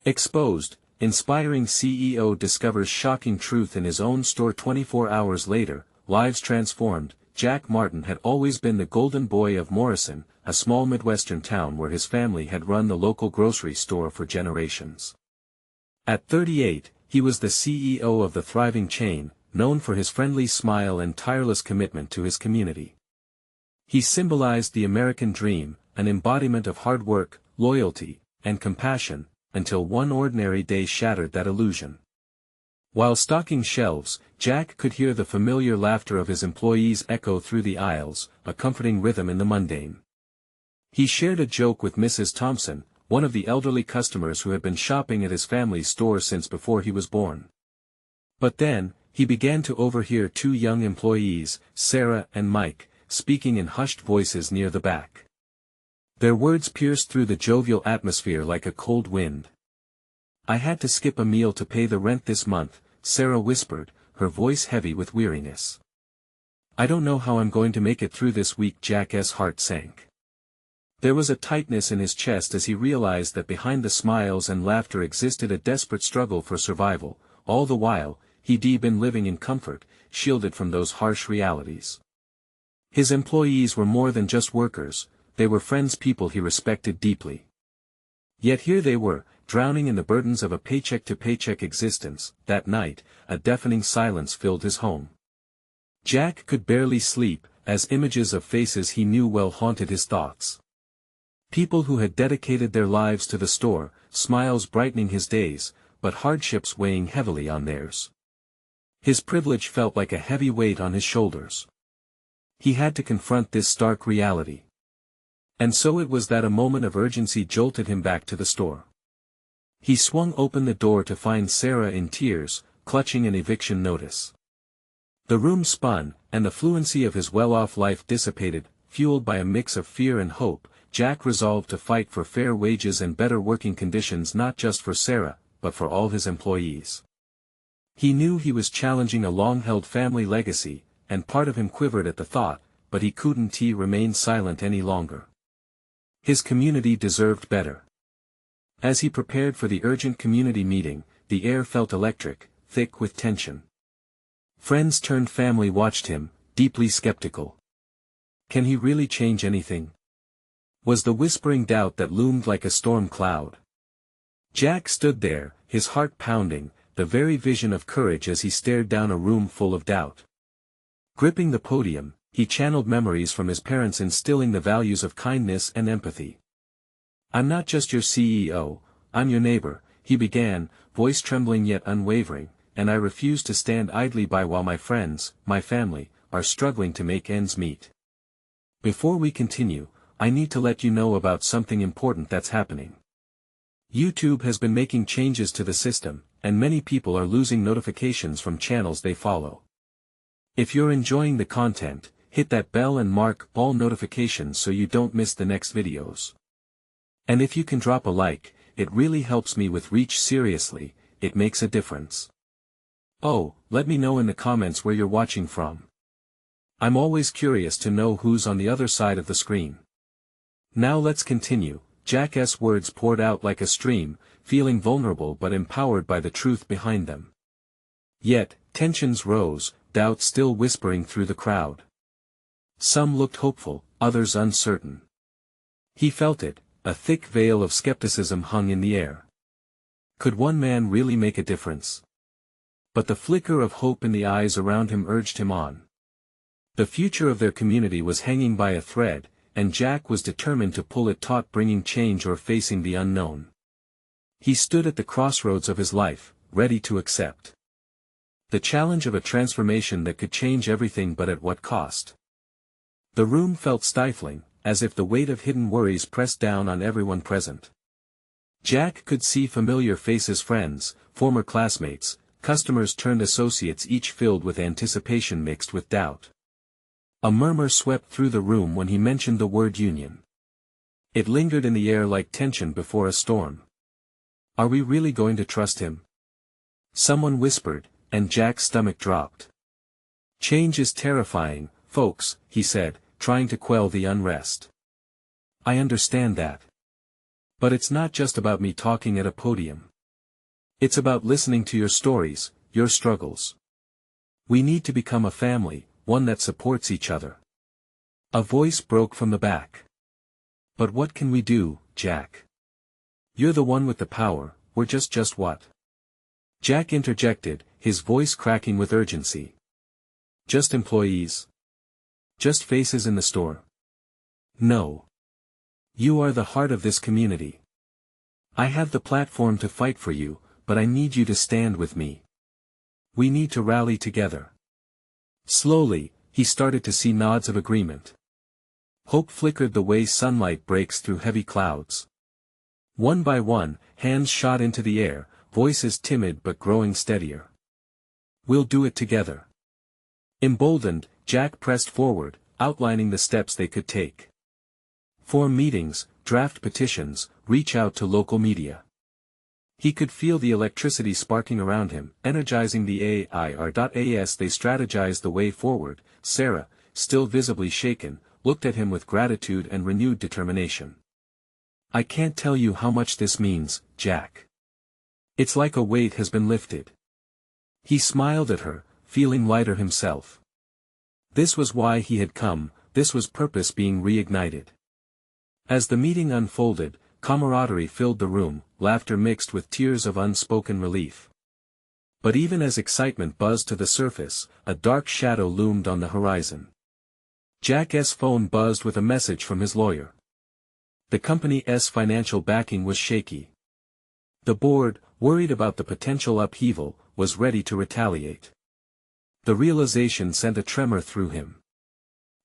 Exposed, inspiring CEO discovers shocking truth in his own store. 24 hours later, lives transformed. Jack Martin had always been the golden boy of Morrison, a small Midwestern town where his family had run the local grocery store for generations. At 38, he was the CEO of the thriving chain, known for his friendly smile and tireless commitment to his community. He symbolized the American dream, an embodiment of hard work, loyalty, and compassion, until one ordinary day shattered that illusion. While stocking shelves, Jack could hear the familiar laughter of his employees echo through the aisles, a comforting rhythm in the mundane. He shared a joke with Mrs. Thompson, one of the elderly customers who had been shopping at his family's store since before he was born. But then, he began to overhear two young employees, Sarah and Mike, speaking in hushed voices near the back. Their words pierced through the jovial atmosphere like a cold wind. "I had to skip a meal to pay the rent this month," Sarah whispered, her voice heavy with weariness. "I don't know how I'm going to make it through this week." Jack's heart sank. There was a tightness in his chest as he realized that behind the smiles and laughter existed a desperate struggle for survival. All the while, he'd been living in comfort, shielded from those harsh realities. His employees were more than just workers, they were friends, people he respected deeply. Yet here they were, drowning in the burdens of a paycheck-to-paycheck existence. That night, a deafening silence filled his home. Jack could barely sleep, as images of faces he knew well haunted his thoughts. People who had dedicated their lives to the store, smiles brightening his days, but hardships weighing heavily on theirs. His privilege felt like a heavy weight on his shoulders. He had to confront this stark reality. And so it was that a moment of urgency jolted him back to the store. He swung open the door to find Sarah in tears, clutching an eviction notice. The room spun, and the fluency of his well-off life dissipated, fueled by a mix of fear and hope. Jack resolved to fight for fair wages and better working conditions, not just for Sarah, but for all his employees. He knew he was challenging a long-held family legacy, and part of him quivered at the thought, but he couldn't remain silent any longer. His community deserved better. As he prepared for the urgent community meeting, the air felt electric, thick with tension. Friends turned family watched him, deeply skeptical. Can he really change anything? Was the whispering doubt that loomed like a storm cloud. Jack stood there, his heart pounding, the very vision of courage as he stared down a room full of doubt. Gripping the podium, he channeled memories from his parents instilling the values of kindness and empathy. "I'm not just your CEO, I'm your neighbor," he began, voice trembling yet unwavering, "and I refuse to stand idly by while my friends, my family, are struggling to make ends meet. Before we continue, I need to let you know about something important that's happening. YouTube has been making changes to the system, and many people are losing notifications from channels they follow. If you're enjoying the content, hit that bell and mark all notifications so you don't miss the next videos. And if you can drop a like, it really helps me with reach. Seriously, it makes a difference. Oh, let me know in the comments where you're watching from. I'm always curious to know who's on the other side of the screen. Now let's continue." Jack's words poured out like a stream, feeling vulnerable but empowered by the truth behind them. Yet, tensions rose, doubt still whispering through the crowd. Some looked hopeful, others uncertain. He felt it, a thick veil of skepticism hung in the air. Could one man really make a difference? But the flicker of hope in the eyes around him urged him on. The future of their community was hanging by a thread, and Jack was determined to pull it taut, bringing change or facing the unknown. He stood at the crossroads of his life, ready to accept the challenge of a transformation that could change everything, but at what cost? The room felt stifling, as if the weight of hidden worries pressed down on everyone present. Jack could see familiar faces, friends, former classmates, customers turned associates, each filled with anticipation mixed with doubt. A murmur swept through the room when he mentioned the word union. It lingered in the air like tension before a storm. Are we really going to trust him? Someone whispered, and Jack's stomach dropped. Change is terrifying, folks, he said, trying to quell the unrest. I understand that. But it's not just about me talking at a podium. It's about listening to your stories, your struggles. We need to become a family, one that supports each other. A voice broke from the back. But what can we do, Jack? You're the one with the power, we're just what? Jack interjected, his voice cracking with urgency. Just employees? Just faces in the store? No. You are the heart of this community. I have the platform to fight for you, but I need you to stand with me. We need to rally together. Slowly, he started to see nods of agreement. Hope flickered the way sunlight breaks through heavy clouds. One by one, hands shot into the air, voices timid but growing steadier. We'll do it together. Emboldened, Jack pressed forward, outlining the steps they could take. Form meetings, draft petitions, reach out to local media. He could feel the electricity sparking around him, energizing the AIR.as they strategized the way forward. Sarah, still visibly shaken, looked at him with gratitude and renewed determination. I can't tell you how much this means, Jack. It's like a weight has been lifted. He smiled at her, feeling lighter himself. This was why he had come, this was purpose being reignited. As the meeting unfolded, camaraderie filled the room, laughter mixed with tears of unspoken relief. But even as excitement buzzed to the surface, a dark shadow loomed on the horizon. Jack's phone buzzed with a message from his lawyer. The company's financial backing was shaky. The board, worried about the potential upheaval, was ready to retaliate. The realization sent a tremor through him.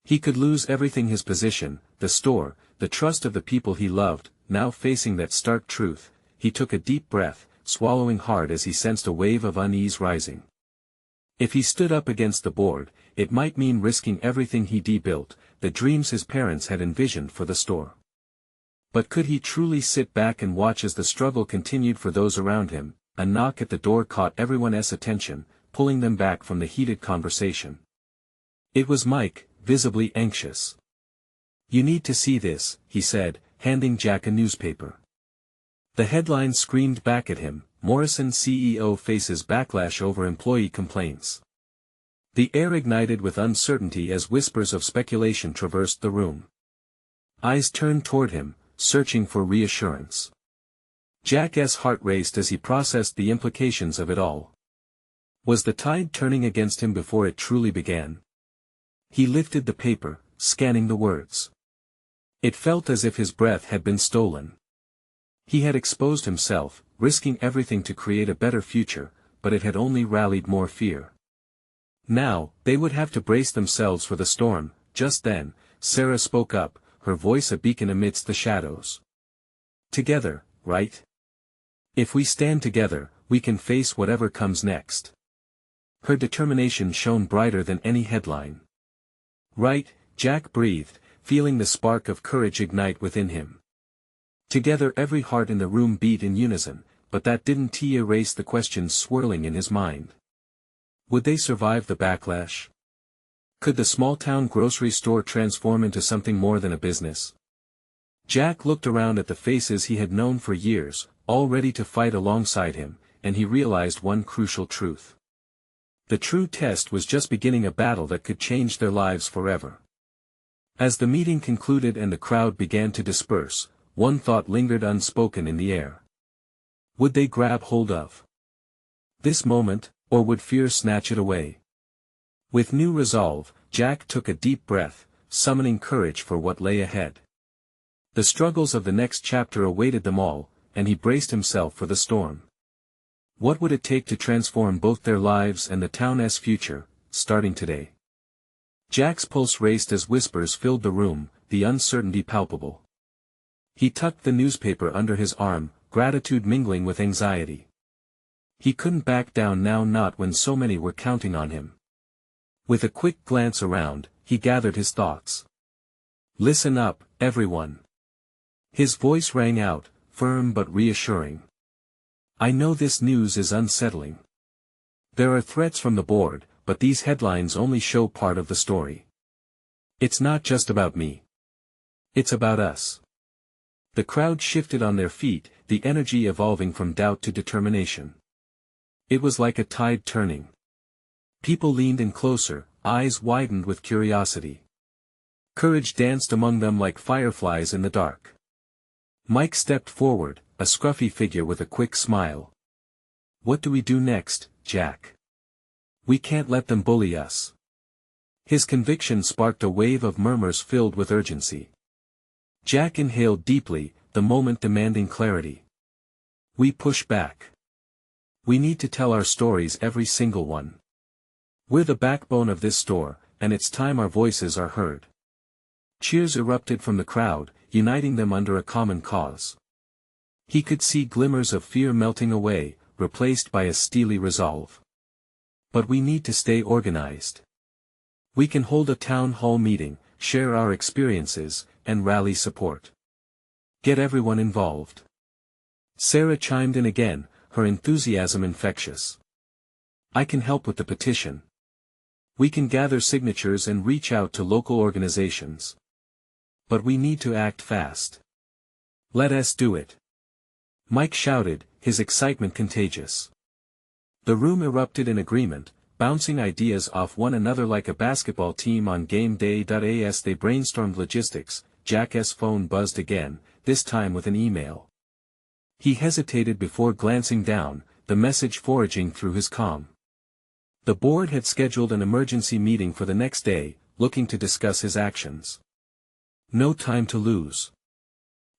He could lose everything: his position, the store, the trust of the people he loved. Now facing that stark truth, he took a deep breath, swallowing hard as he sensed a wave of unease rising. If he stood up against the board, it might mean risking everything he'd built, the dreams his parents had envisioned for the store. But could he truly sit back and watch as the struggle continued for those around him? A knock at the door caught everyone's attention, pulling them back from the heated conversation. It was Mike, visibly anxious. You need to see this, he said, handing Jack a newspaper. The headline screamed back at him: Morrison CEO faces backlash over employee complaints. The air ignited with uncertainty as whispers of speculation traversed the room. Eyes turned toward him, searching for reassurance. Jack's heart raced as he processed the implications of it all. Was the tide turning against him before it truly began? He lifted the paper, scanning the words. It felt as if his breath had been stolen. He had exposed himself, risking everything to create a better future, but it had only rallied more fear. Now, they would have to brace themselves for the storm. Just then, Sarah spoke up, her voice a beacon amidst the shadows. Together, right? If we stand together, we can face whatever comes next. Her determination shone brighter than any headline. Right, Jack breathed, feeling the spark of courage ignite within him. Together every heart in the room beat in unison, but that didn't erase the questions swirling in his mind. Would they survive the backlash? Could the small-town grocery store transform into something more than a business? Jack looked around at the faces he had known for years, all ready to fight alongside him, and he realized one crucial truth. The true test was just beginning: a battle that could change their lives forever. As the meeting concluded and the crowd began to disperse, one thought lingered unspoken in the air. Would they grab hold of this moment, or would fear snatch it away? With new resolve, Jack took a deep breath, summoning courage for what lay ahead. The struggles of the next chapter awaited them all, and he braced himself for the storm. What would it take to transform both their lives and the town's future, starting today? Jack's pulse raced as whispers filled the room, the uncertainty palpable. He tucked the newspaper under his arm, gratitude mingling with anxiety. He couldn't back down now, not when so many were counting on him. With a quick glance around, he gathered his thoughts. Listen up, everyone. His voice rang out, firm but reassuring. I know this news is unsettling. There are threats from the board, but these headlines only show part of the story. It's not just about me. It's about us. The crowd shifted on their feet, the energy evolving from doubt to determination. It was like a tide turning. People leaned in closer, eyes widened with curiosity. Courage danced among them like fireflies in the dark. Mike stepped forward, a scruffy figure with a quick smile. "What do we do next, Jack? We can't let them bully us." His conviction sparked a wave of murmurs filled with urgency. Jack inhaled deeply, the moment demanding clarity. "We push back. We need to tell our stories, every single one. We're the backbone of this store, and it's time our voices are heard." Cheers erupted from the crowd, uniting them under a common cause. He could see glimmers of fear melting away, replaced by a steely resolve. "But we need to stay organized. We can hold a town hall meeting, share our experiences, and rally support. Get everyone involved." Sarah chimed in again, her enthusiasm infectious. "I can help with the petition. We can gather signatures and reach out to local organizations. But we need to act fast. Let us do it." Mike shouted, his excitement contagious. The room erupted in agreement, bouncing ideas off one another like a basketball team on game day. As they brainstormed logistics, Jack's phone buzzed again, this time with an email. He hesitated before glancing down, the message foraging through his comm. The board had scheduled an emergency meeting for the next day, looking to discuss his actions. No time to lose.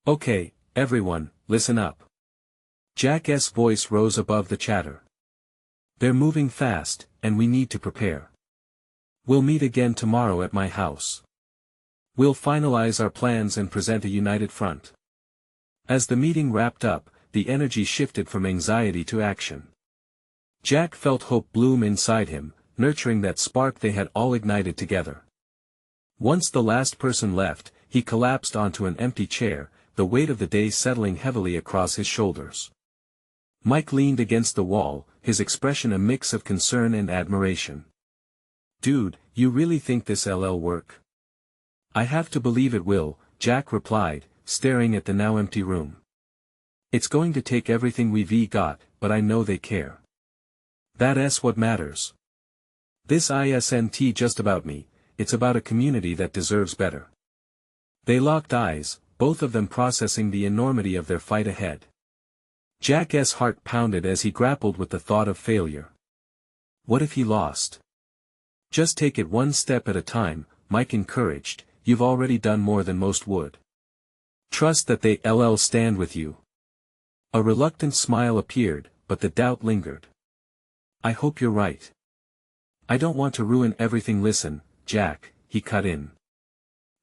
"Okay, everyone, listen up." Jack's voice rose above the chatter. "They're moving fast, and we need to prepare. We'll meet again tomorrow at my house. We'll finalize our plans and present a united front." As the meeting wrapped up, the energy shifted from anxiety to action. Jack felt hope bloom inside him, nurturing that spark they had all ignited together. Once the last person left, he collapsed onto an empty chair, the weight of the day settling heavily across his shoulders. Mike leaned against the wall, his expression a mix of concern and admiration. "Dude, you really think this'll work?" "I have to believe it will," Jack replied, staring at the now empty room. "It's going to take everything we've got, but I know they care. That's what matters. This isn't just about me, it's about a community that deserves better." They locked eyes, both of them processing the enormity of their fight ahead. Jack's heart pounded as he grappled with the thought of failure. What if he lost? "Just take it one step at a time," Mike encouraged, "you've already done more than most would. Trust that they'll stand with you." A reluctant smile appeared, but the doubt lingered. "I hope you're right. I don't want to ruin everything." "Listen, Jack," he cut in.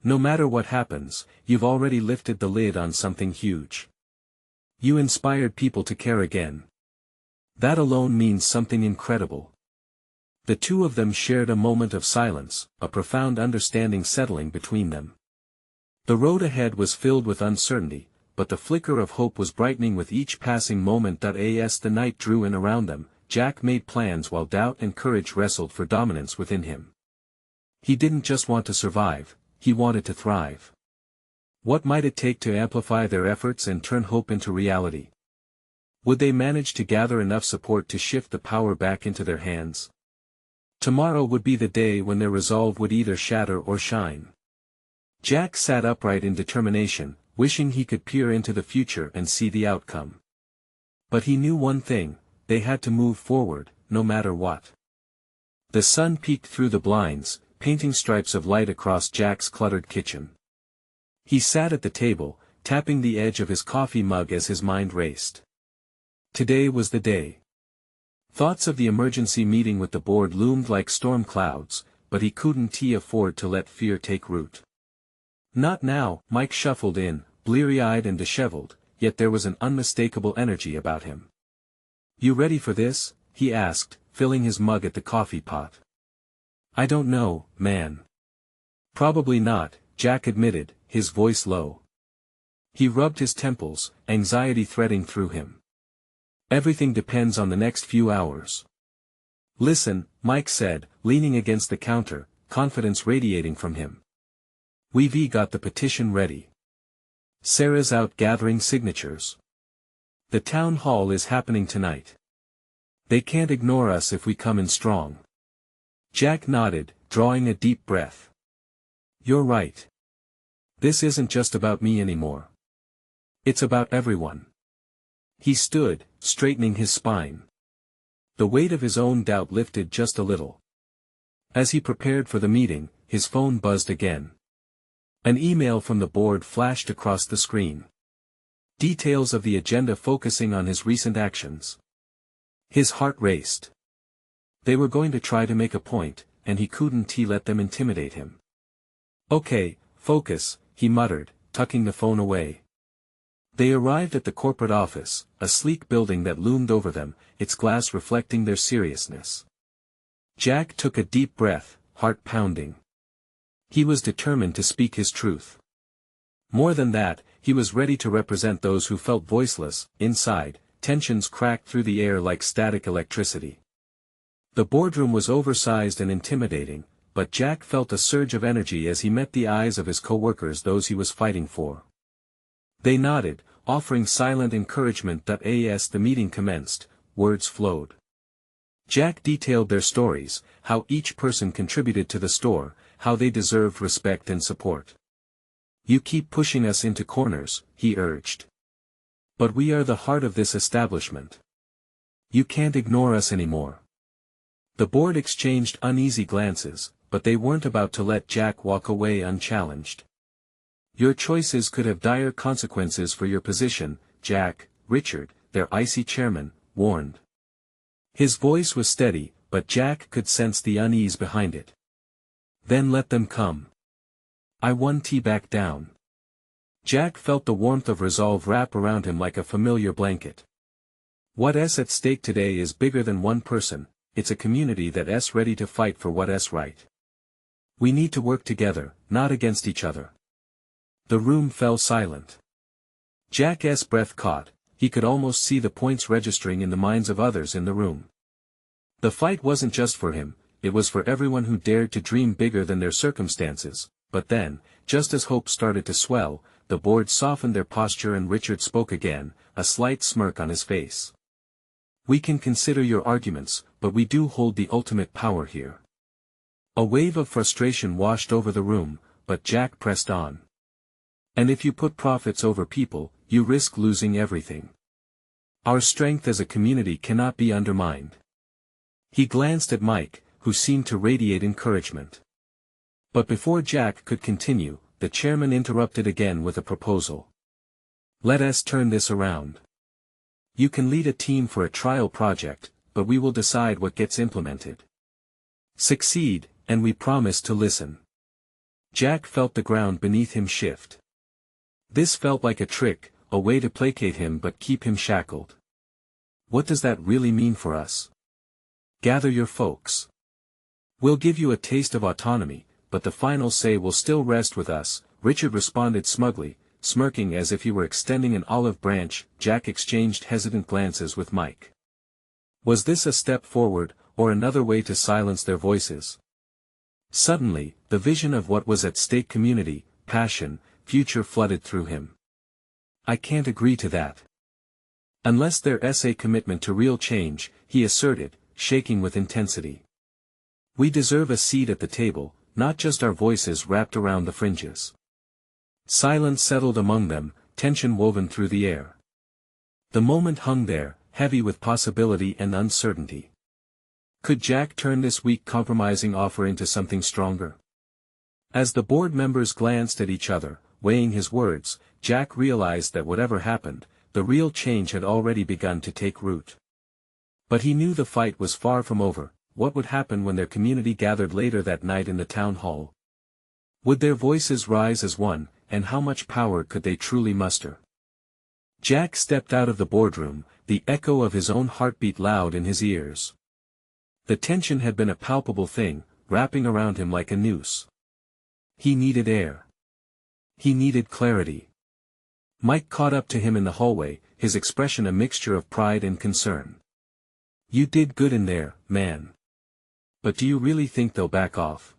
"No matter what happens, you've already lifted the lid on something huge. You inspired people to care again. That alone means something incredible." The two of them shared a moment of silence, a profound understanding settling between them. The road ahead was filled with uncertainty, but the flicker of hope was brightening with each passing moment. As the night drew in around them, Jack made plans while doubt and courage wrestled for dominance within him. He didn't just want to survive, he wanted to thrive. What might it take to amplify their efforts and turn hope into reality? Would they manage to gather enough support to shift the power back into their hands? Tomorrow would be the day when their resolve would either shatter or shine. Jack sat upright in determination, wishing he could peer into the future and see the outcome. But he knew one thing, they had to move forward, no matter what. The sun peeked through the blinds, painting stripes of light across Jack's cluttered kitchen. He sat at the table, tapping the edge of his coffee mug as his mind raced. Today was the day. Thoughts of the emergency meeting with the board loomed like storm clouds, but he couldn't afford to let fear take root. Not now. Mike shuffled in, bleary-eyed and disheveled, yet there was an unmistakable energy about him. "You ready for this?" he asked, filling his mug at the coffee pot. "I don't know, man." "Probably not," Jack admitted, his voice low. He rubbed his temples, anxiety threading through him. "Everything depends on the next few hours." "Listen," Mike said, leaning against the counter, confidence radiating from him. "We've got the petition ready. Sarah's out gathering signatures. The town hall is happening tonight. They can't ignore us if we come in strong. Jack nodded, drawing a deep breath. You're right. This isn't just about me anymore. It's about everyone. He stood, straightening his spine. The weight of his own doubt lifted just a little. As he prepared for the meeting, his phone buzzed again. An email from the board flashed across the screen. Details of the agenda focusing on his recent actions. His heart raced. They were going to try to make a point, and he couldn't let them intimidate him. Okay, focus, he muttered, tucking the phone away. They arrived at the corporate office, a sleek building that loomed over them, its glass reflecting their seriousness. Jack took a deep breath, heart pounding. He was determined to speak his truth. More than that, he was ready to represent those who felt voiceless. Inside, tensions cracked through the air like static electricity. The boardroom was oversized and intimidating, but Jack felt a surge of energy as he met the eyes of his co-workers, those he was fighting for. They nodded, offering silent encouragement. As the meeting commenced, words flowed. Jack detailed their stories, how each person contributed to the store, how they deserved respect and support. You keep pushing us into corners, he urged. But we are the heart of this establishment. You can't ignore us anymore. The board exchanged uneasy glances, but they weren't about to let Jack walk away unchallenged. Your choices could have dire consequences for your position, Jack, Richard, their icy chairman, warned. His voice was steady, but Jack could sense the unease behind it. Then let them come. I won. Back down. Jack felt the warmth of resolve wrap around him like a familiar blanket. What's at stake today is bigger than one person, it's a community that's ready to fight for what's right. We need to work together, not against each other. The room fell silent. Jack's breath caught, he could almost see the points registering in the minds of others in the room. The fight wasn't just for him, it was for everyone who dared to dream bigger than their circumstances. But then, just as hope started to swell, the board softened their posture and Richard spoke again, a slight smirk on his face. We can consider your arguments, but we do hold the ultimate power here. A wave of frustration washed over the room, but Jack pressed on. And if you put profits over people, you risk losing everything. Our strength as a community cannot be undermined. He glanced at Mike, who seemed to radiate encouragement. But before Jack could continue, the chairman interrupted again with a proposal. Let us turn this around. You can lead a team for a trial project, but we will decide what gets implemented. Succeed, and we promise to listen. Jack felt the ground beneath him shift. This felt like a trick, a way to placate him but keep him shackled. What does that really mean for us? Gather your folks. We'll give you a taste of autonomy, but the final say will still rest with us, Richard responded smugly, smirking as if he were extending an olive branch. Jack exchanged hesitant glances with Mike. Was this a step forward, or another way to silence their voices? Suddenly, the vision of what was at stake, community, passion, future flooded through him. I can't agree to that. Unless there's a commitment to real change, he asserted, shaking with intensity. We deserve a seat at the table, not just our voices wrapped around the fringes. Silence settled among them, tension woven through the air. The moment hung there, heavy with possibility and uncertainty. Could Jack turn this weak compromising offer into something stronger? As the board members glanced at each other, weighing his words, Jack realized that whatever happened, the real change had already begun to take root. But he knew the fight was far from over. What would happen when their community gathered later that night in the town hall? Would their voices rise as one, and how much power could they truly muster? Jack stepped out of the boardroom, the echo of his own heartbeat loud in his ears. The tension had been a palpable thing, wrapping around him like a noose. He needed air. He needed clarity. Mike caught up to him in the hallway, his expression a mixture of pride and concern. You did good in there, man. But do you really think they'll back off?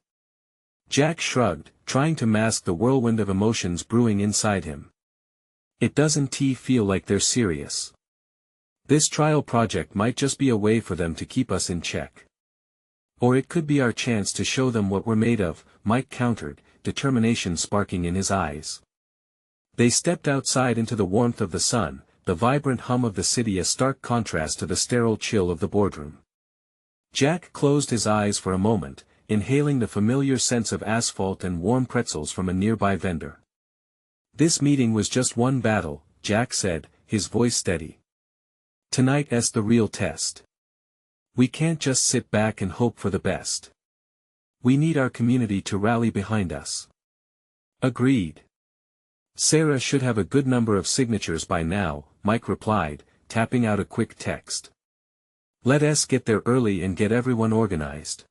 Jack shrugged, trying to mask the whirlwind of emotions brewing inside him. It doesn't feel like they're serious. This trial project might just be a way for them to keep us in check. Or it could be our chance to show them what we're made of, Mike countered, determination sparking in his eyes. They stepped outside into the warmth of the sun, the vibrant hum of the city a stark contrast to the sterile chill of the boardroom. Jack closed his eyes for a moment, inhaling the familiar sense of asphalt and warm pretzels from a nearby vendor. This meeting was just one battle, Jack said, his voice steady. Tonight's the real test. We can't just sit back and hope for the best. We need our community to rally behind us. Agreed. Sarah should have a good number of signatures by now, Mike replied, tapping out a quick text. Let us get there early and get everyone organized.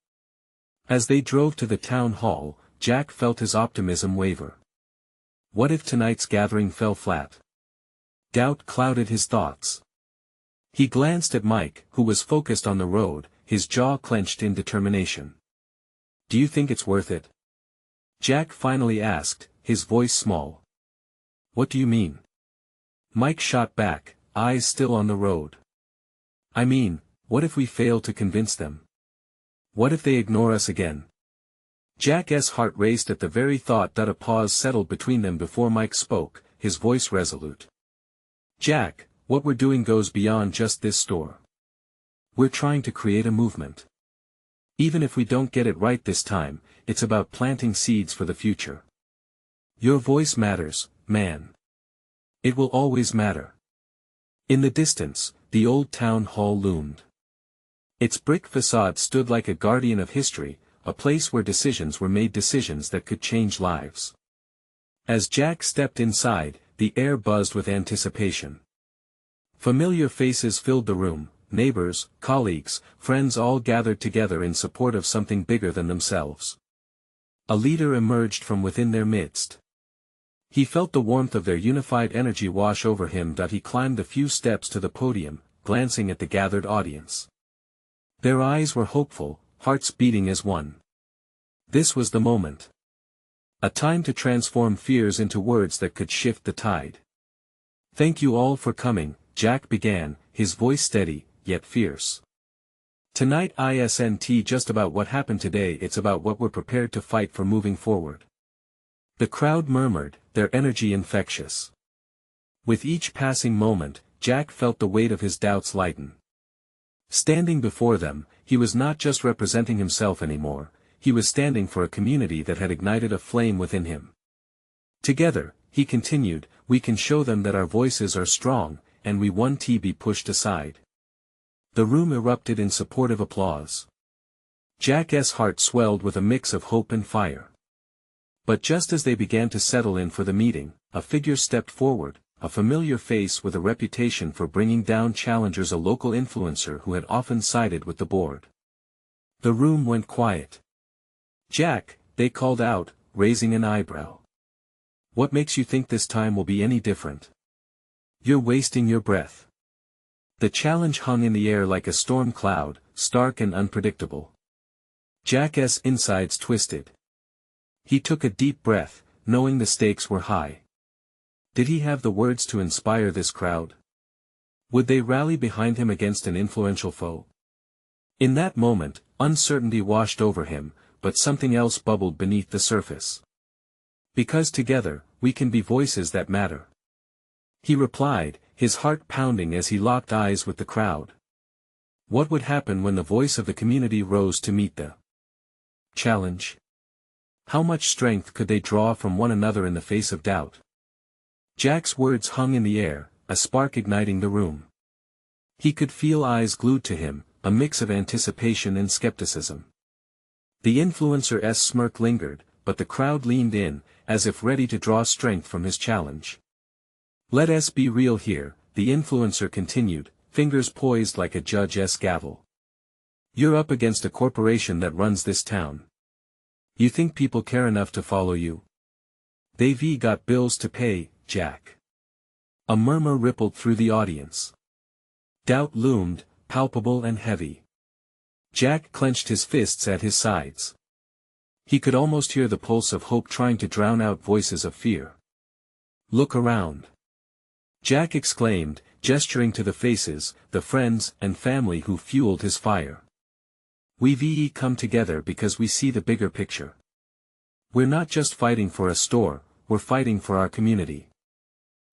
As they drove to the town hall, Jack felt his optimism waver. What if tonight's gathering fell flat? Doubt clouded his thoughts. He glanced at Mike, who was focused on the road, his jaw clenched in determination. Do you think it's worth it? Jack finally asked, his voice small. What do you mean? Mike shot back, eyes still on the road. I mean, what if we fail to convince them? What if they ignore us again? Jack's heart raced at the very thought that a pause settled between them before Mike spoke, his voice resolute. Jack, what we're doing goes beyond just this store. We're trying to create a movement. Even if we don't get it right this time, it's about planting seeds for the future. Your voice matters, man. It will always matter. In the distance, the old town hall loomed. Its brick facade stood like a guardian of history, a place where decisions were made, decisions that could change lives. As Jack stepped inside, the air buzzed with anticipation. Familiar faces filled the room, neighbors, colleagues, friends all gathered together in support of something bigger than themselves. A leader emerged from within their midst. He felt the warmth of their unified energy wash over him. He climbed the few steps to the podium, glancing at the gathered audience. Their eyes were hopeful, hearts beating as one. This was the moment. A time to transform fears into words that could shift the tide. Thank you all for coming, Jack began, his voice steady, yet fierce. Tonight isn't just about what happened today, it's about what we're prepared to fight for moving forward. The crowd murmured, their energy infectious. With each passing moment, Jack felt the weight of his doubts lighten. Standing before them, he was not just representing himself anymore, he was standing for a community that had ignited a flame within him. Together, he continued, we can show them that our voices are strong, and we won't be pushed aside. The room erupted in supportive applause. Jack's heart swelled with a mix of hope and fire. But just as they began to settle in for the meeting, a figure stepped forward, a familiar face with a reputation for bringing down challengers, a local influencer who had often sided with the board. The room went quiet. Jack, they called out, raising an eyebrow. What makes you think this time will be any different? You're wasting your breath. The challenge hung in the air like a storm cloud, stark and unpredictable. Jack's insides twisted. He took a deep breath, knowing the stakes were high. Did he have the words to inspire this crowd? Would they rally behind him against an influential foe? In that moment, uncertainty washed over him, but something else bubbled beneath the surface. Because together, we can be voices that matter. He replied, his heart pounding as he locked eyes with the crowd. What would happen when the voice of the community rose to meet the challenge? How much strength could they draw from one another in the face of doubt? Jack's words hung in the air, a spark igniting the room. He could feel eyes glued to him, a mix of anticipation and skepticism. The influencer's smirk lingered, but the crowd leaned in, as if ready to draw strength from his challenge. Let us be real here, the influencer continued, fingers poised like a judge's gavel. You're up against a corporation that runs this town. You think people care enough to follow you? They've got bills to pay, Jack. A murmur rippled through the audience. Doubt loomed, palpable and heavy. Jack clenched his fists at his sides. He could almost hear the pulse of hope trying to drown out voices of fear. Look around. Jack exclaimed, gesturing to the faces, the friends and family who fueled his fire. We've come together because we see the bigger picture. We're not just fighting for a store, we're fighting for our community.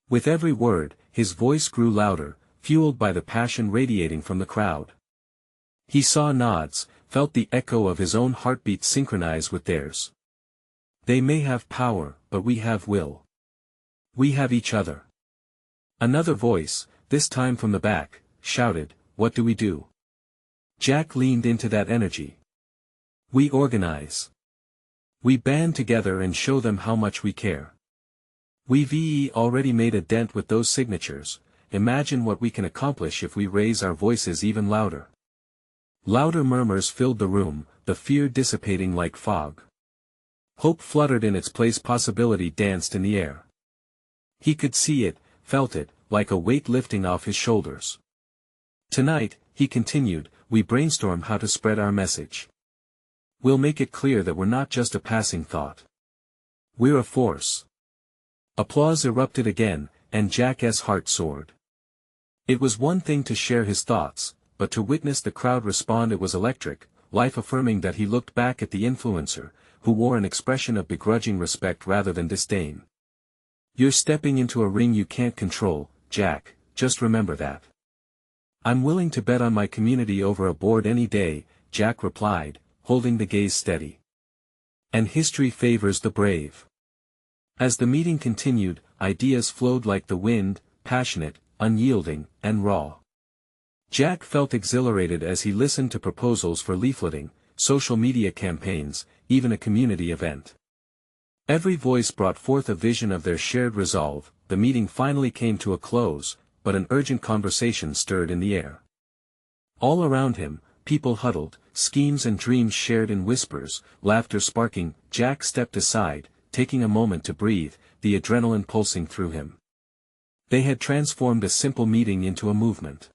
With every word, his voice grew louder, fueled by the passion radiating from the crowd. He saw nods, felt the echo of his own heartbeat synchronize with theirs. They may have power, but we have will. We have each other. Another voice, this time from the back, shouted, "What do we do?" Jack leaned into that energy. "We organize. We band together and show them how much we care. We've already made a dent with those signatures, imagine what we can accomplish if we raise our voices even louder." Louder murmurs filled the room, the fear dissipating like fog. Hope fluttered in its place, possibility danced in the air. He could see it, felt it, like a weight lifting off his shoulders. "Tonight," he continued, "we brainstorm how to spread our message. We'll make it clear that we're not just a passing thought. We're a force." Applause erupted again, and Jack's heart soared. It was one thing to share his thoughts, but to witness the crowd respond, it was electric, life-affirming. That he looked back at the influencer, who wore an expression of begrudging respect rather than disdain. "You're stepping into a ring you can't control, Jack, just remember that." "I'm willing to bet on my community over a board any day," Jack replied, holding the gaze steady. "And history favors the brave." As the meeting continued, ideas flowed like the wind, passionate, unyielding, and raw. Jack felt exhilarated as he listened to proposals for leafleting, social media campaigns, even a community event. Every voice brought forth a vision of their shared resolve. The meeting finally came to a close, but an urgent conversation stirred in the air. All around him, people huddled, schemes and dreams shared in whispers, laughter sparking. Jack stepped aside, taking a moment to breathe, the adrenaline pulsing through him. They had transformed a simple meeting into a movement.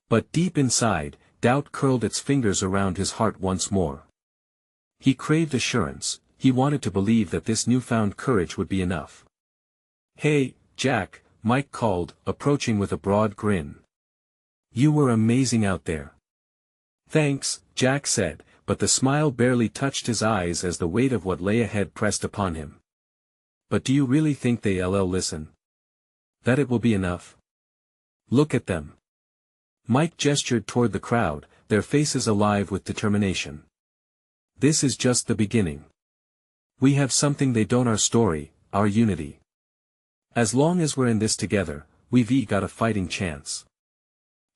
But deep inside, doubt curled its fingers around his heart once more. He craved assurance. He wanted to believe that this newfound courage would be enough. "Hey, Jack," Mike called, approaching with a broad grin. "You were amazing out there." "Thanks," Jack said, but the smile barely touched his eyes as the weight of what lay ahead pressed upon him. "But do you really think they'll listen? That it will be enough? Look at them." Mike gestured toward the crowd, their faces alive with determination. "This is just the beginning. We have something they don't, our story, our unity. As long as we're in this together, we've got a fighting chance."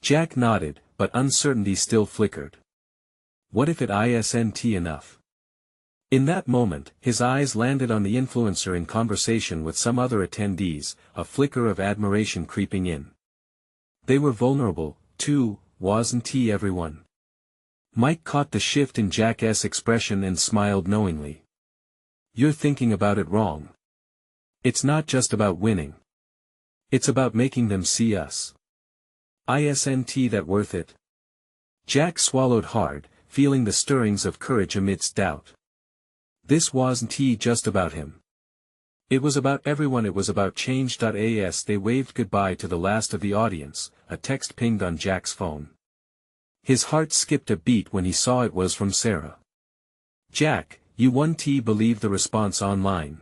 Jack nodded, but uncertainty still flickered. What if it isn't enough? In that moment, his eyes landed on the influencer in conversation with some other attendees, a flicker of admiration creeping in. They were vulnerable, too, wasn't everyone? Mike caught the shift in Jack's expression and smiled knowingly. "You're thinking about it wrong. It's not just about winning. It's about making them see us. Isn't that worth it?" Jack swallowed hard, feeling the stirrings of courage amidst doubt. This wasn't just about him. It was about everyone. It was about change. As they waved goodbye to the last of the audience, a text pinged on Jack's phone. His heart skipped a beat when he saw it was from Sarah. "Jack, you won't believe the response online.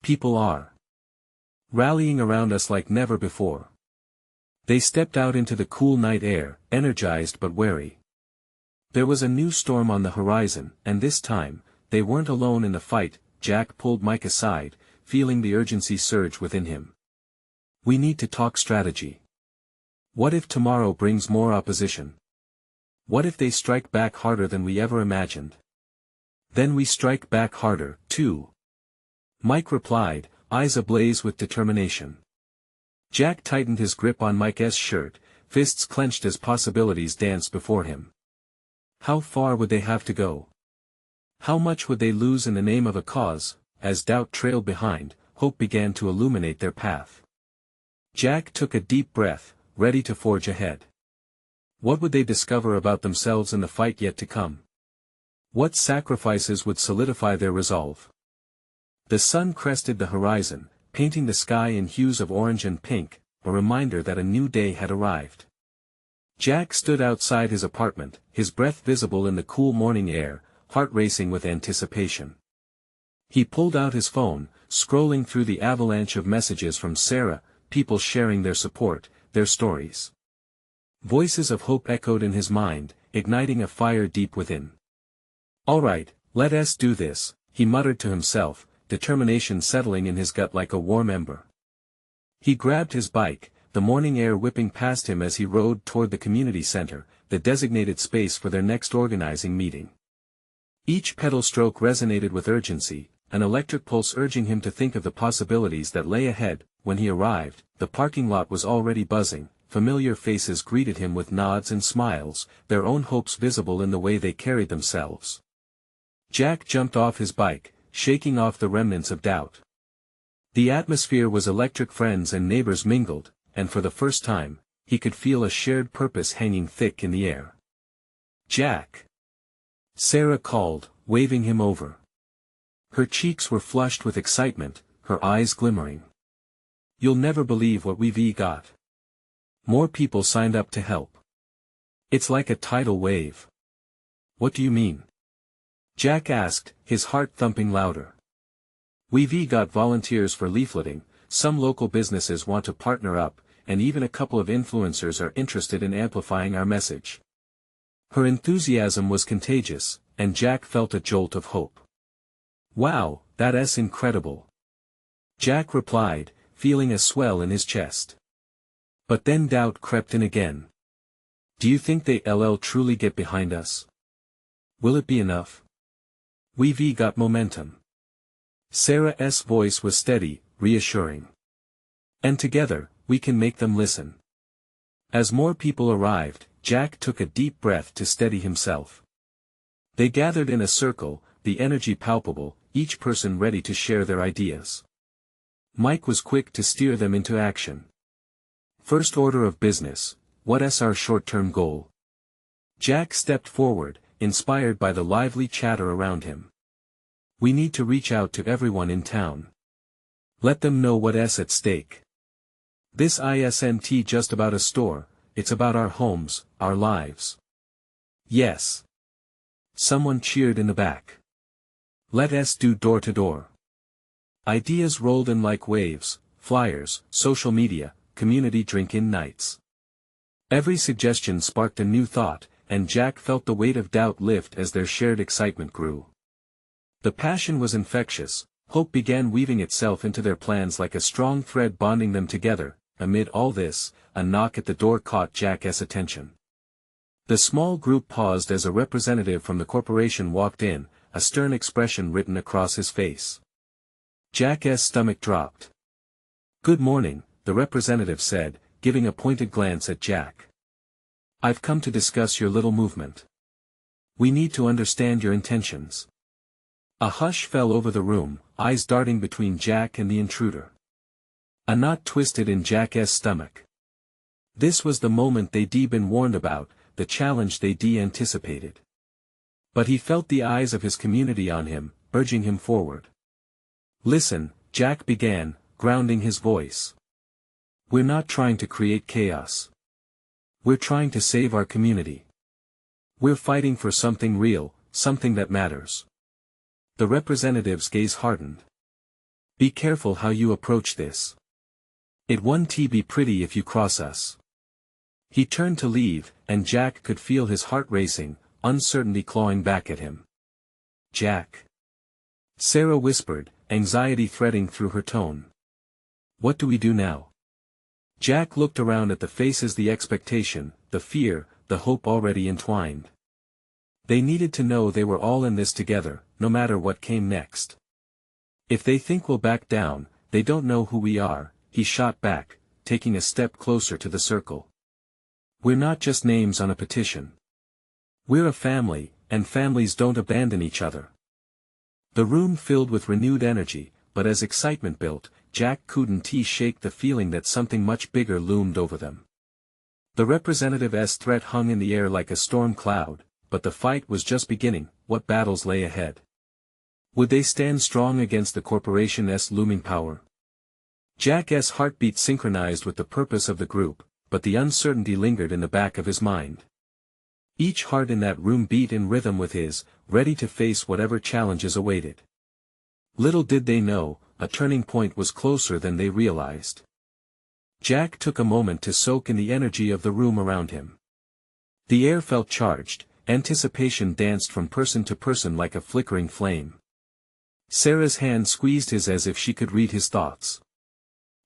People are rallying around us like never before." They stepped out into the cool night air, energized but wary. There was a new storm on the horizon, and this time, they weren't alone in the fight. Jack pulled Mike aside, feeling the urgency surge within him. "We need to talk strategy. What if tomorrow brings more opposition? What if they strike back harder than we ever imagined? Then we strike back harder, too." Mike replied, eyes ablaze with determination. Jack tightened his grip on Mike's shirt, fists clenched as possibilities danced before him. How far would they have to go? How much would they lose in the name of a cause? As doubt trailed behind, hope began to illuminate their path. Jack took a deep breath, ready to forge ahead. What would they discover about themselves in the fight yet to come? What sacrifices would solidify their resolve? The sun crested the horizon, painting the sky in hues of orange and pink, a reminder that a new day had arrived. Jack stood outside his apartment, his breath visible in the cool morning air, heart racing with anticipation. He pulled out his phone, scrolling through the avalanche of messages from Sarah, people sharing their support, their stories. Voices of hope echoed in his mind, igniting a fire deep within. "All right, let us do this," he muttered to himself, determination settling in his gut like a warm ember. He grabbed his bike, the morning air whipping past him as he rode toward the community center, the designated space for their next organizing meeting. Each pedal stroke resonated with urgency, an electric pulse urging him to think of the possibilities that lay ahead. When he arrived, the parking lot was already buzzing, familiar faces greeted him with nods and smiles, their own hopes visible in the way they carried themselves. Jack jumped off his bike, shaking off the remnants of doubt. The atmosphere was electric, friends and neighbors mingled, and for the first time, he could feel a shared purpose hanging thick in the air. "Jack!" Sarah called, waving him over. Her cheeks were flushed with excitement, her eyes glimmering. "You'll never believe what we've got. More people signed up to help. It's like a tidal wave." "What do you mean?" Jack asked, his heart thumping louder. "We've got volunteers for leafleting, some local businesses want to partner up, and even a couple of influencers are interested in amplifying our message." Her enthusiasm was contagious, and Jack felt a jolt of hope. "Wow, that's incredible," Jack replied, feeling a swell in his chest. But then doubt crept in again. "Do you think they'll truly get behind us? Will it be enough? We've got momentum." Sarah's voice was steady, reassuring. "And together, we can make them listen." As more people arrived, Jack took a deep breath to steady himself. They gathered in a circle, the energy palpable, each person ready to share their ideas. Mike was quick to steer them into action. "First order of business, what's our short-term goal?" Jack stepped forward, inspired by the lively chatter around him. "We need to reach out to everyone in town. Let them know what's at stake. This isn't just about a store, it's about our homes, our lives." "Yes." Someone cheered in the back. "Let us do door to door." Ideas rolled in like waves, flyers, social media, community drink-in nights. Every suggestion sparked a new thought, and Jack felt the weight of doubt lift as their shared excitement grew. The passion was infectious, hope began weaving itself into their plans like a strong thread bonding them together. Amid all this, a knock at the door caught Jack's attention. The small group paused as a representative from the corporation walked in, a stern expression written across his face. Jack's stomach dropped. "Good morning," the representative said, giving a pointed glance at Jack. "I've come to discuss your little movement. We need to understand your intentions." A hush fell over the room, eyes darting between Jack and the intruder. A knot twisted in Jack's stomach. This was the moment they'd been warned about, the challenge they'd anticipated. But he felt the eyes of his community on him, urging him forward. "Listen," Jack began, grounding his voice. "We're not trying to create chaos. We're trying to save our community. We're fighting for something real, something that matters." The representative's gaze hardened. "Be careful how you approach this. It won't be pretty if you cross us." He turned to leave, and Jack could feel his heart racing, uncertainty clawing back at him. "Jack," Sarah whispered, anxiety threading through her tone. "What do we do now?" Jack looked around at the faces, the expectation, the fear, the hope already entwined. They needed to know they were all in this together, no matter what came next. "If they think we'll back down, they don't know who we are," he shot back, taking a step closer to the circle. "We're not just names on a petition. We're a family, and families don't abandon each other." The room filled with renewed energy, but as excitement built, Jack couldn't shake the feeling that something much bigger loomed over them. The representative's threat hung in the air like a storm cloud, but the fight was just beginning. What battles lay ahead? Would they stand strong against the corporation's looming power? Jack's heartbeat synchronized with the purpose of the group, but the uncertainty lingered in the back of his mind. Each heart in that room beat in rhythm with his, ready to face whatever challenges awaited. Little did they know, a turning point was closer than they realized. Jack took a moment to soak in the energy of the room around him. The air felt charged, anticipation danced from person to person like a flickering flame. Sarah's hand squeezed his as if she could read his thoughts.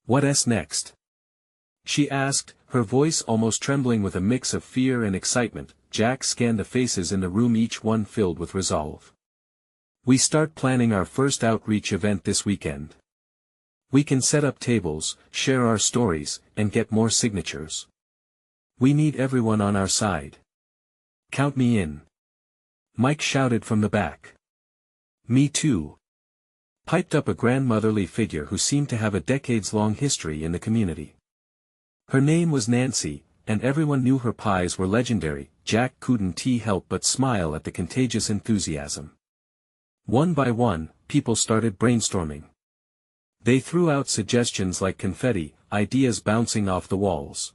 "What's next?" she asked, her voice almost trembling with a mix of fear and excitement. Jack scanned the faces in the room, each one filled with resolve. "We start planning our first outreach event this weekend. We can set up tables, share our stories, and get more signatures. We need everyone on our side. Count me in." Mike shouted from the back. "Me too," piped up a grandmotherly figure who seemed to have a decades-long history in the community. Her name was Nancy, and everyone knew her pies were legendary. Jack couldn't help but smile at the contagious enthusiasm. One by one, people started brainstorming. They threw out suggestions like confetti, ideas bouncing off the walls.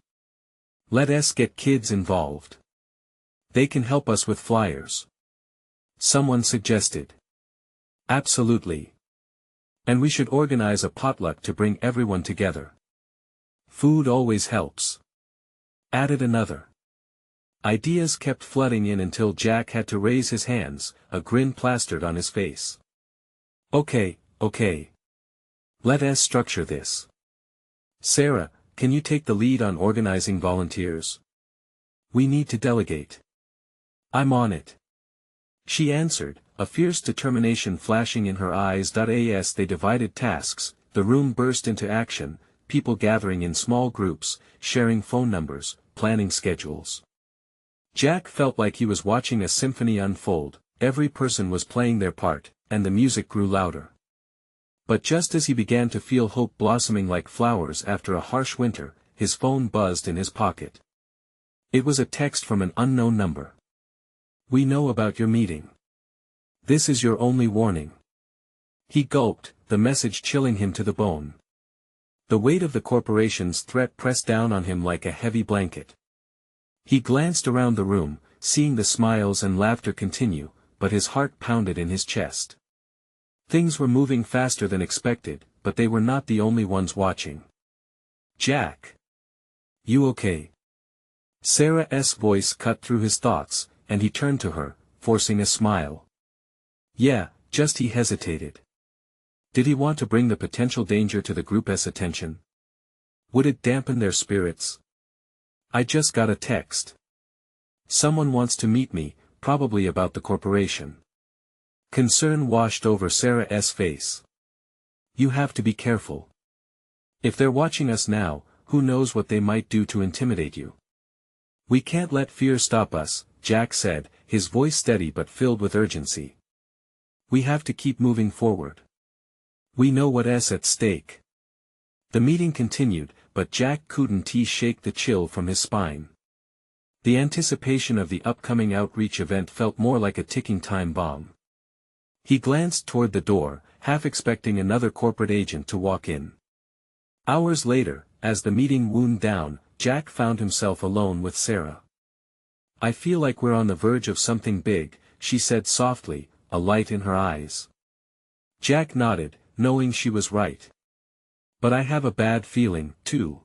"Let's get kids involved. They can help us with flyers," someone suggested. "Absolutely. And we should organize a potluck to bring everyone together. Food always helps," added another. Ideas kept flooding in until Jack had to raise his hands, a grin plastered on his face. Okay. Let's structure this. Sarah, can you take the lead on organizing volunteers? We need to delegate." "I'm on it," she answered, a fierce determination flashing in her eyes. As they divided tasks, the room burst into action, people gathering in small groups, sharing phone numbers, planning schedules. Jack felt like he was watching a symphony unfold. Every person was playing their part, and the music grew louder. But just as he began to feel hope blossoming like flowers after a harsh winter, his phone buzzed in his pocket. It was a text from an unknown number. "We know about your meeting. This is your only warning." He gulped, the message chilling him to the bone. The weight of the corporation's threat pressed down on him like a heavy blanket. He glanced around the room, seeing the smiles and laughter continue, but his heart pounded in his chest. Things were moving faster than expected, but they were not the only ones watching. "Jack. You okay?" Sarah's voice cut through his thoughts, and he turned to her, forcing a smile. "Yeah, just," he hesitated. Did he want to bring the potential danger to the group's attention? Would it dampen their spirits? "I just got a text. Someone wants to meet me, probably about the corporation." Concern washed over Sarah's face. "You have to be careful. If they're watching us now, who knows what they might do to intimidate you." "We can't let fear stop us," Jack said, his voice steady but filled with urgency. "We have to keep moving forward. We know what's at stake." The meeting continued, but Jack couldn't shake the chill from his spine. The anticipation of the upcoming outreach event felt more like a ticking time bomb. He glanced toward the door, half expecting another corporate agent to walk in. Hours later, as the meeting wound down, Jack found himself alone with Sarah. "I feel like we're on the verge of something big," she said softly, a light in her eyes. Jack nodded, knowing she was right. "But I have a bad feeling, too.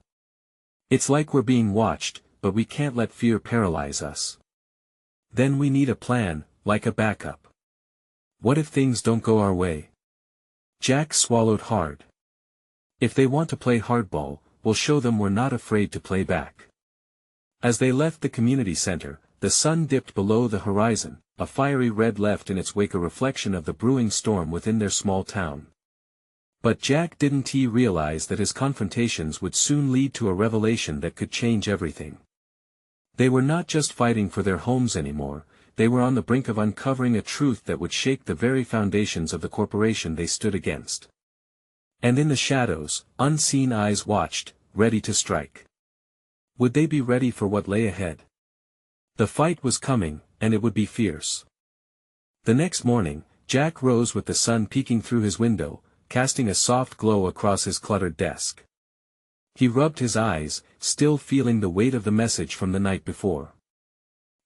It's like we're being watched, but we can't let fear paralyze us. Then we need a plan, like a backup. What if things don't go our way?" Jack swallowed hard. "If they want to play hardball, we'll show them we're not afraid to play back." As they left the community center, the sun dipped below the horizon, a fiery red left in its wake a reflection of the brewing storm within their small town. But Jack didn't realize that his confrontations would soon lead to a revelation that could change everything. They were not just fighting for their homes anymore, they were on the brink of uncovering a truth that would shake the very foundations of the corporation they stood against. And in the shadows, unseen eyes watched, ready to strike. Would they be ready for what lay ahead? The fight was coming, and it would be fierce. The next morning, Jack rose with the sun peeking through his window, casting a soft glow across his cluttered desk. He rubbed his eyes, still feeling the weight of the message from the night before.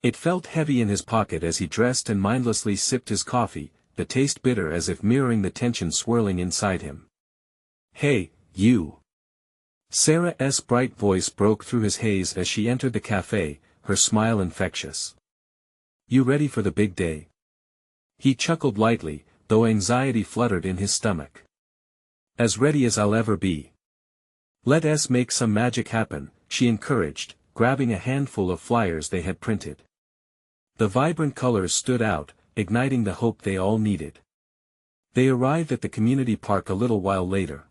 It felt heavy in his pocket as he dressed and mindlessly sipped his coffee, the taste bitter as if mirroring the tension swirling inside him. "Hey, you!" Sarah's bright voice broke through his haze as she entered the cafe, her smile infectious. "You ready for the big day?" He chuckled lightly, though anxiety fluttered in his stomach. "As ready as I'll ever be." "Let us make some magic happen," she encouraged, grabbing a handful of flyers they had printed. The vibrant colors stood out, igniting the hope they all needed. They arrived at the community park a little while later.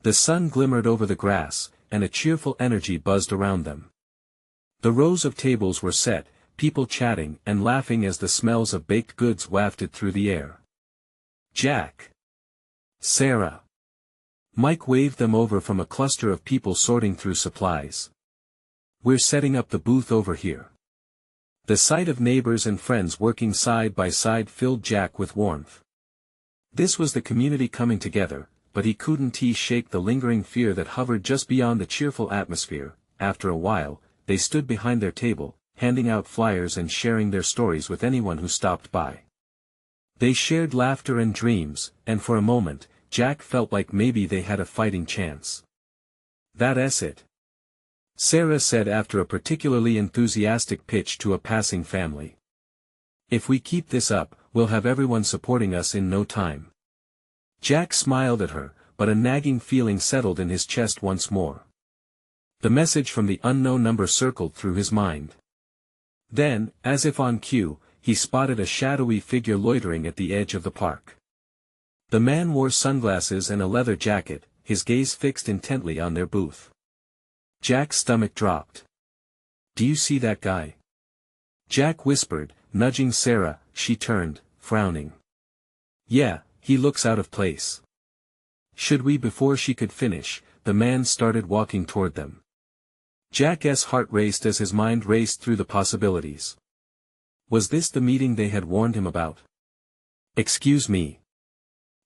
The sun glimmered over the grass, and a cheerful energy buzzed around them. The rows of tables were set, people chatting and laughing as the smells of baked goods wafted through the air. Jack. Sarah. Mike waved them over from a cluster of people sorting through supplies. "We're setting up the booth over here." The sight of neighbors and friends working side by side filled Jack with warmth. This was the community coming together, but he couldn't shake the lingering fear that hovered just beyond the cheerful atmosphere. After a while, they stood behind their table, handing out flyers and sharing their stories with anyone who stopped by. They shared laughter and dreams, and for a moment, Jack felt like maybe they had a fighting chance. "That's it," Sarah said after a particularly enthusiastic pitch to a passing family. "If we keep this up, we'll have everyone supporting us in no time." Jack smiled at her, but a nagging feeling settled in his chest once more. The message from the unknown number circled through his mind. Then, as if on cue, he spotted a shadowy figure loitering at the edge of the park. The man wore sunglasses and a leather jacket, his gaze fixed intently on their booth. Jack's stomach dropped. "Do you see that guy?" Jack whispered, nudging Sarah. She turned, frowning. "Yeah, he looks out of place." "Should we?" Before she could finish, the man started walking toward them. Jack's heart raced as his mind raced through the possibilities. Was this the meeting they had warned him about? "Excuse me."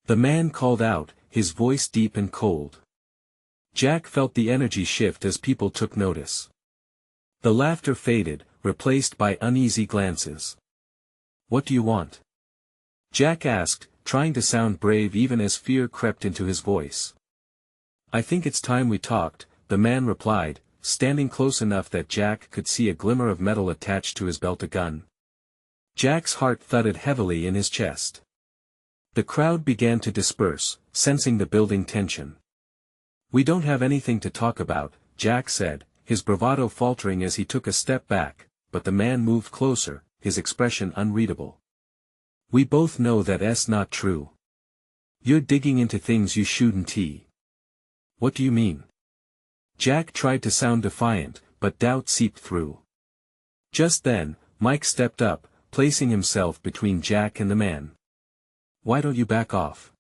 The man called out, his voice deep and cold. Jack felt the energy shift as people took notice. The laughter faded, replaced by uneasy glances. "What do you want?" Jack asked, trying to sound brave even as fear crept into his voice. "I think it's time we talked," the man replied, standing close enough that Jack could see a glimmer of metal attached to his belt, a gun. Jack's heart thudded heavily in his chest. The crowd began to disperse, sensing the building tension. "We don't have anything to talk about," Jack said, his bravado faltering as he took a step back, but the man moved closer, his expression unreadable. "We both know that's not true. You're digging into things you shouldn't." "What do you mean?" Jack tried to sound defiant, but doubt seeped through. Just then, Mike stepped up, placing himself between Jack and the man. "Why don't you back off?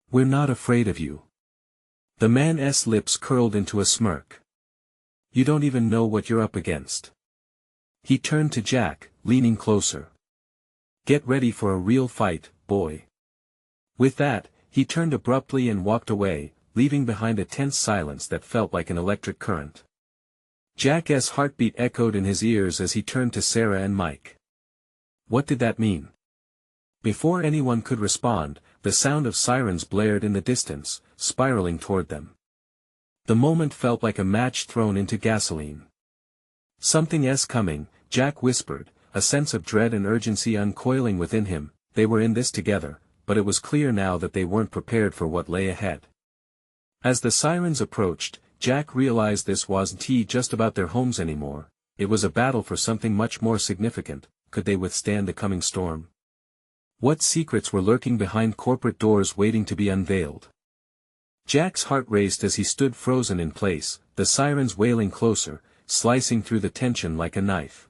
We're not afraid of you." The man's lips curled into a smirk. "You don't even know what you're up against." He turned to Jack, leaning closer. "Get ready for a real fight, boy." With that, he turned abruptly and walked away, leaving behind a tense silence that felt like an electric current. Jack's heartbeat echoed in his ears as he turned to Sarah and Mike. What did that mean? Before anyone could respond, the sound of sirens blared in the distance, spiraling toward them. The moment felt like a match thrown into gasoline. "Something's coming," Jack whispered, a sense of dread and urgency uncoiling within him. They were in this together, but it was clear now that they weren't prepared for what lay ahead. As the sirens approached, Jack realized this wasn't just about their homes anymore. It was a battle for something much more significant. Could they withstand the coming storm? What secrets were lurking behind corporate doors waiting to be unveiled? Jack's heart raced as he stood frozen in place, the sirens wailing closer, slicing through the tension like a knife.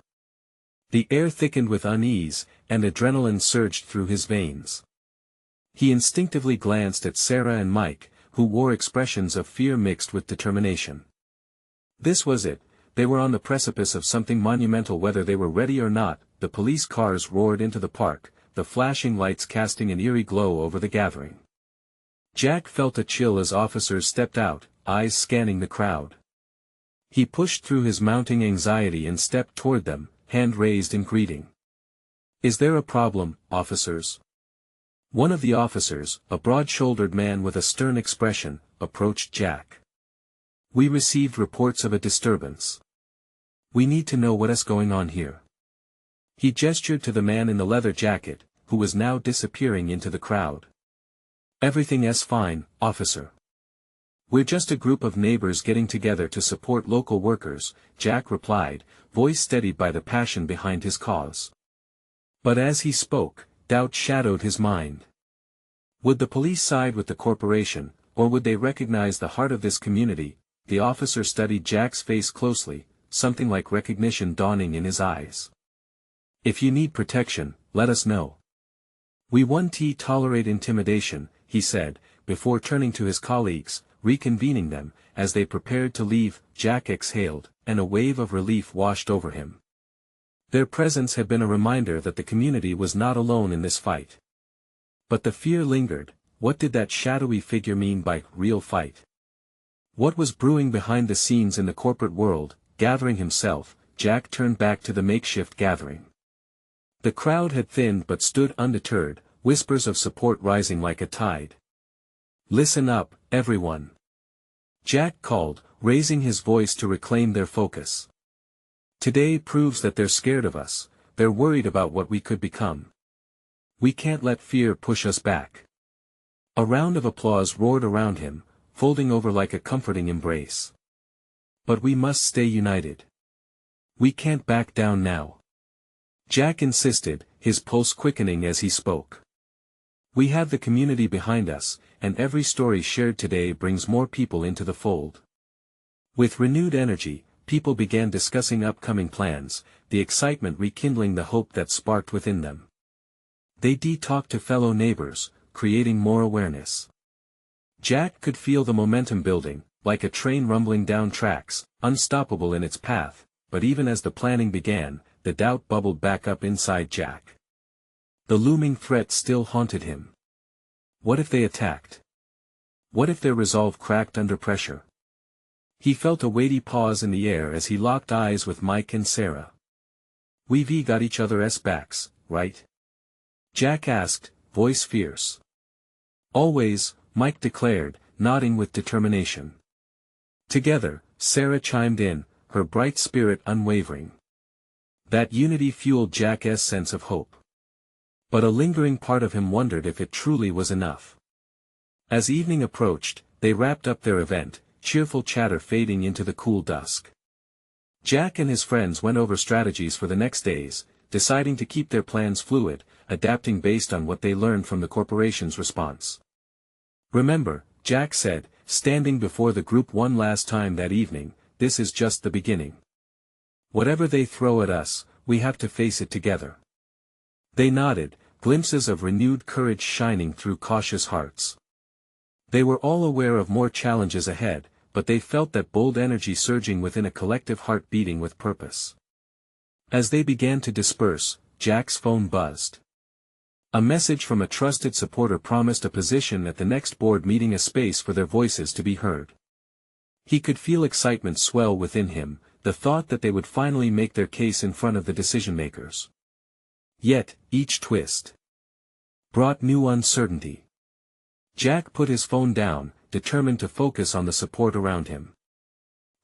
The air thickened with unease, and adrenaline surged through his veins. He instinctively glanced at Sarah and Mike, who wore expressions of fear mixed with determination. This was it. They were on the precipice of something monumental whether they were ready or not. The police cars roared into the park, the flashing lights casting an eerie glow over the gathering. Jack felt a chill as officers stepped out, eyes scanning the crowd. He pushed through his mounting anxiety and stepped toward them, hand raised in greeting. "Is there a problem, officers?" One of the officers, a broad-shouldered man with a stern expression, approached Jack. "We received reports of a disturbance. We need to know what is going on here." He gestured to the man in the leather jacket, who was now disappearing into the crowd. "Everything is fine, officer. We're just a group of neighbors getting together to support local workers," Jack replied, voice steadied by the passion behind his cause. But as he spoke, doubt shadowed his mind. Would the police side with the corporation, or would they recognize the heart of this community? The officer studied Jack's face closely, something like recognition dawning in his eyes. "If you need protection, let us know. We won't tolerate intimidation," he said, before turning to his colleagues, reconvening them. As they prepared to leave, Jack exhaled, and a wave of relief washed over him. Their presence had been a reminder that the community was not alone in this fight. But the fear lingered. What did that shadowy figure mean by real fight? What was brewing behind the scenes in the corporate world? Gathering himself, Jack turned back to the makeshift gathering. The crowd had thinned but stood undeterred, whispers of support rising like a tide. "Listen up, everyone," Jack called, raising his voice to reclaim their focus. "Today proves that they're scared of us, they're worried about what we could become. We can't let fear push us back." A round of applause roared around him, folding over like a comforting embrace. "But we must stay united. We can't back down now," Jack insisted, his pulse quickening as he spoke. "We have the community behind us, and every story shared today brings more people into the fold." With renewed energy, people began discussing upcoming plans, the excitement rekindling the hope that sparked within them. They talked to fellow neighbors, creating more awareness. Jack could feel the momentum building, like a train rumbling down tracks, unstoppable in its path, but even as the planning began, the doubt bubbled back up inside Jack. The looming threat still haunted him. What if they attacked? What if their resolve cracked under pressure? He felt a weighty pause in the air as he locked eyes with Mike and Sarah. "We've got each other's backs, right?" Jack asked, voice fierce. "Always," Mike declared, nodding with determination. Together, Sarah chimed in, her bright spirit unwavering. That unity fueled Jack's sense of hope. But a lingering part of him wondered if it truly was enough. As evening approached, they wrapped up their event, cheerful chatter fading into the cool dusk. Jack and his friends went over strategies for the next days, deciding to keep their plans fluid, adapting based on what they learned from the corporation's response. "Remember," Jack said, standing before the group one last time that evening, "this is just the beginning. Whatever they throw at us, we have to face it together." They nodded, glimpses of renewed courage shining through cautious hearts. They were all aware of more challenges ahead, but they felt that bold energy surging within a collective heart beating with purpose. As they began to disperse, Jack's phone buzzed. A message from a trusted supporter promised a position at the next board meeting, a space for their voices to be heard. He could feel excitement swell within him, the thought that they would finally make their case in front of the decision-makers. Yet, each twist brought new uncertainty. Jack put his phone down, determined to focus on the support around him.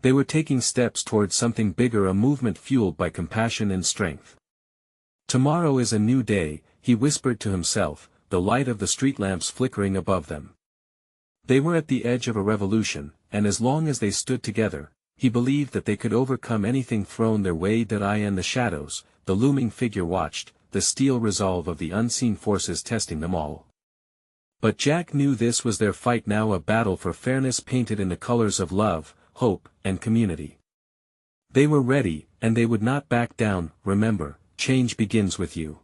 They were taking steps towards something bigger, a movement fueled by compassion and strength. "Tomorrow is a new day," he whispered to himself, the light of the street lamps flickering above them. They were at the edge of a revolution, and as long as they stood together, he believed that they could overcome anything thrown their way. In the shadows, the looming figure watched, the steel resolve of the unseen forces testing them all. But Jack knew this was their fight now, a battle for fairness painted in the colors of love, hope, and community. They were ready, and they would not back down. Remember, change begins with you.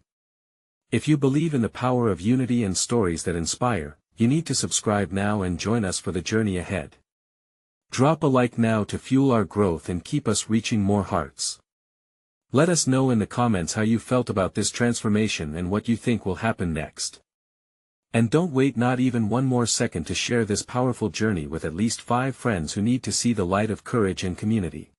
If you believe in the power of unity and stories that inspire, you need to subscribe now and join us for the journey ahead. Drop a like now to fuel our growth and keep us reaching more hearts. Let us know in the comments how you felt about this transformation and what you think will happen next. And don't wait not even one more second to share this powerful journey with at least 5 friends who need to see the light of courage and community.